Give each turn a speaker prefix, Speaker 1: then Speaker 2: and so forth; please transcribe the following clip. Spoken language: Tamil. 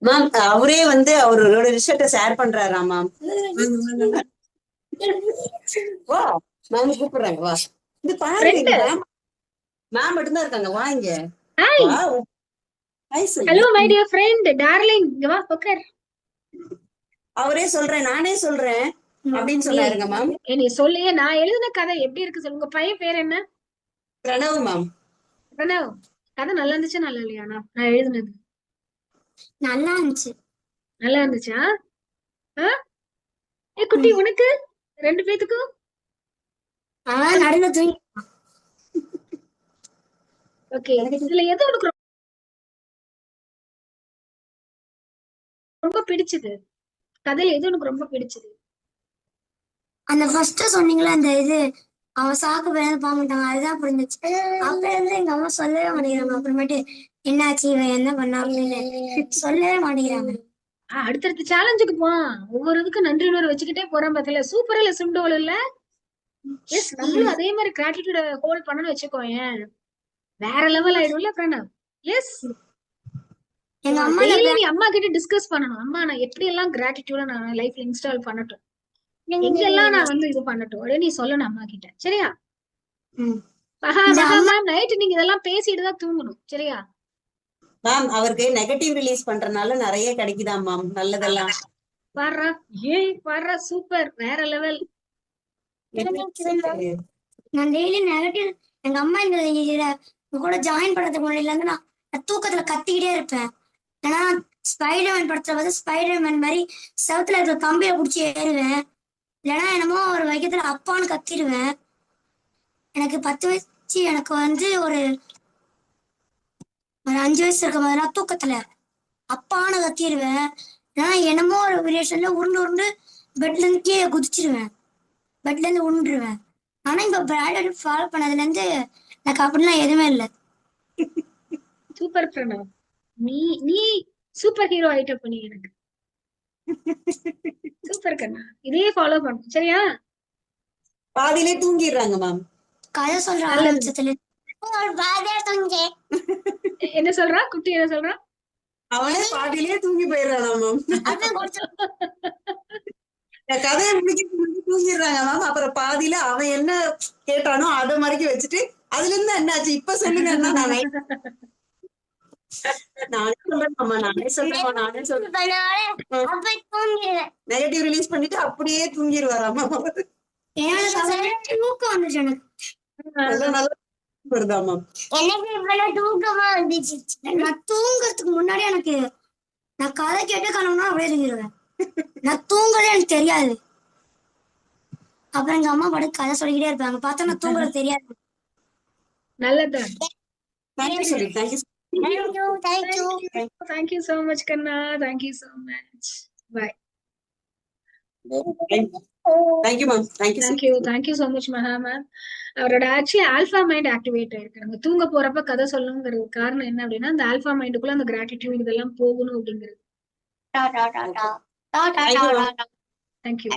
Speaker 1: மேம் அவரே வந்து அவரோட ரிசல்ட்ட ஷேர் பண்றாரா மேம். வா மேம் கூப்பிடுறாங்க வா. இது பாருங்க
Speaker 2: ஃப்ரெண்ட்.
Speaker 1: இங்க மேம். மேம் மட்டும்தான் இருக்காங்க வா இங்க.
Speaker 2: ஹாய்.
Speaker 1: வா ஹாய் சொல்லு.
Speaker 2: Hello my dear friend darling, இங்க வா உட்கார்.
Speaker 1: அவரே சொல்றேன் நானே சொல்றேன் அப்படின்னு
Speaker 2: ஏய்,
Speaker 1: சொன்னாருங்க மேம்.
Speaker 2: நீ சொல்லியே, நான் எழுதின கதை எப்படி இருக்கு சொல்லு. உங்க பையன் பேர் என்ன?
Speaker 1: பிரணவ் மேம்.
Speaker 2: பிரணவ். கதை நல்லா இருந்துச்சா நல்லா இல்லையா? நான் எழுதுனது
Speaker 3: நல்லா இருந்துச்சு.
Speaker 2: நல்லா இருந்துச்சா? ஏ குட்டி, உனக்கு ரெண்டு பேத்துக்கும்
Speaker 3: அவன் நடுவில் தூங்கி
Speaker 2: ஓகே. இதுல எது உனக்கு ரொம்ப பிடிச்சது? கதையில எது உனக்கு ரொம்ப பிடிச்சது?
Speaker 3: அந்த ஃபர்ஸ்ட் சொன்னீங்களா அந்த இது அவன் சாக்கு போய் பார்க்க மாட்டாங்க, அதுதான் புரிஞ்சிச்சு. அப்ப இருந்து எங்க அம்மா சொல்லவே மாட்டேங்கிறாங்க. அப்புறமேட்டு என்னாச்சு இவன் என்ன பண்ணா அப்படின்னு சொல்லவே மாட்டேங்கிறாங்க.
Speaker 2: அடுத்தடுத்த சேலஞ்சுக்கு போ. ஒவ்வொரு இதுக்கும் நன்றி உணர்வு வச்சுக்கிட்டே போறேன் பாத்தீங்களா? சூப்பரா இல்ல சிம்டோல் இல்ல? எஸ், நம்மளும் அதே மாதிரி கிராட்டிடியூட ஹோல்ட் பண்ணணும்னு வச்சுக்கோயேன், வேற லெவல் ஆயிடும்ல பிரணவ். எஸ்.
Speaker 3: எங்க அம்மா
Speaker 2: டெய்லி நீ அம்மா கிட்ட டிஸ்கஸ் பண்ணணும். அம்மா நான் எப்படி எல்லாம் கிராட்டிடியூட நான் லைஃப்ல இன்ஸ்டால் பண்ணட்டும், எங்கெல்லாம் நான் வந்து இது பண்ணட்டும் அப்படின்னு நீ சொல்லணும் அம்மா கிட்ட. சரியா? மகா மேம் நைட்டு நீங்க இதெல்லாம் பேசிட்டு தான் தூங்கணும். சரியா
Speaker 1: மேம்? அவருக்கு நெகட்டிவ் ரிலீஸ் பண்றதுனால நிறைய கிடைக்குதாம் மேம் நல்லதெல்லாம்.
Speaker 2: பாடுறா. ஏய் பாடுறா, சூப்பர், வேற லெவல்.
Speaker 3: நான் டெய்லி நெகட்டிவ் எங்க அம்மா இந்த இதுல கூட ஜாயின் பண்றதுக்கு முன்னாடில இருந்து நான் தூக்கத்துல கத்திக்கிட்டே இருப்பேன். ஏன்னா ஸ்பைடர்மேன் படத்துல வந்து ஸ்பைடர்மேன் மாதிரி செவத்துல இருக்கிற கம்பியை பிடிச்சி ஏறுவேன். இல்லைன்னா என்னமோ ஒரு வைக்கத்துல அப்பான்னு கத்திடுவேன். எனக்கு 10 வயசு, எனக்கு வந்து ஒரு 5 வயசு இருக்கும் போதெல்லாம் தூக்கத்துல அப்பான்னு கத்திடுவேன். ஏன்னா என்னமோ ஒரு ரிலேஷன்ல உருண்டு உருண்டு பெட்ல இருந்து கீழே குதிச்சிருவேன், பெட்ல இருந்து உருண்டுருவேன். ஆனா இப்ப பிராடட் ஃபாலோ பண்ணதுல இருந்து எனக்கு அப்படிலாம் எதுவுமே இல்லை.
Speaker 2: சூப்பர் பிரணவ், நீ நீ சூப்பர் ஹீரோ ஆயிட்ட பண்ணி எனக்கு. சூப்பர் கண்ணா, இதே ஃபாலோ பண்ணும். சரியா?
Speaker 1: பாதியிலே தூங்கிடுறாங்க மேம்.
Speaker 3: கதை சொல்ற ஆரம்பிச்சதுல
Speaker 2: என்ன சொல்றா குட்டி? என்ன சொல்றா?
Speaker 1: அவனே பாதியிலே தூங்கி போயிடுறானா மேம். கதையை முடிக்க தூங்கிடுறாங்க மேம். அப்புறம் பாதியில அவன் என்ன கேட்டானோ அதை மறைக்க வச்சுட்டு அதுல இருந்து என்னாச்சு இப்ப சொல்லுங்க. நானே சொல்றேன் நானே சொல்றேன். நெகட்டிவ் ரிலீஸ் பண்ணிட்டு அப்படியே தூங்கிடுவாராமா.
Speaker 3: தூக்கம் வந்துச்சு எனக்கு.
Speaker 1: வருதாமா?
Speaker 3: எனக்கு இவ்வளவு தூக்கமா வந்துச்சு. நான் தூங்குறதுக்கு முன்னாடி எனக்கு நான் கதை கேட்டு கலவுனா அப்படியே தூங்கிடுவேன். நான் தூங்கலே எனக்கு தெரியாது. அப்புறம் எங்க அம்மா பாட்டு கதை சொல்லிக்கிட்டே இருப்பாங்க, பார்த்தா நான் தூங்குறது தெரியாது.
Speaker 2: நல்லதான்.
Speaker 1: தேங்க்யூ சொல்லி thank you.
Speaker 2: Thank you so much கண்ணா. Thank you so much. Bye.
Speaker 1: Thank you ma'am.
Speaker 2: Thank you so much Maha ma'am. அவரோட ஆக்சுவலி ஆல்பா மைண்ட் ஆக்டிவேட் ஆயிருக்கு. நம்ம தூங்க போறப்ப கதை சொல்லணுங்கிறது காரணம் என்ன அப்படின்னா, அந்த ஆல்பா மைண்டுக்குள்ள அந்த கிராட்டிடியூட் இதெல்லாம் போகணும் அப்படிங்கிறது. தேங்க்யூ.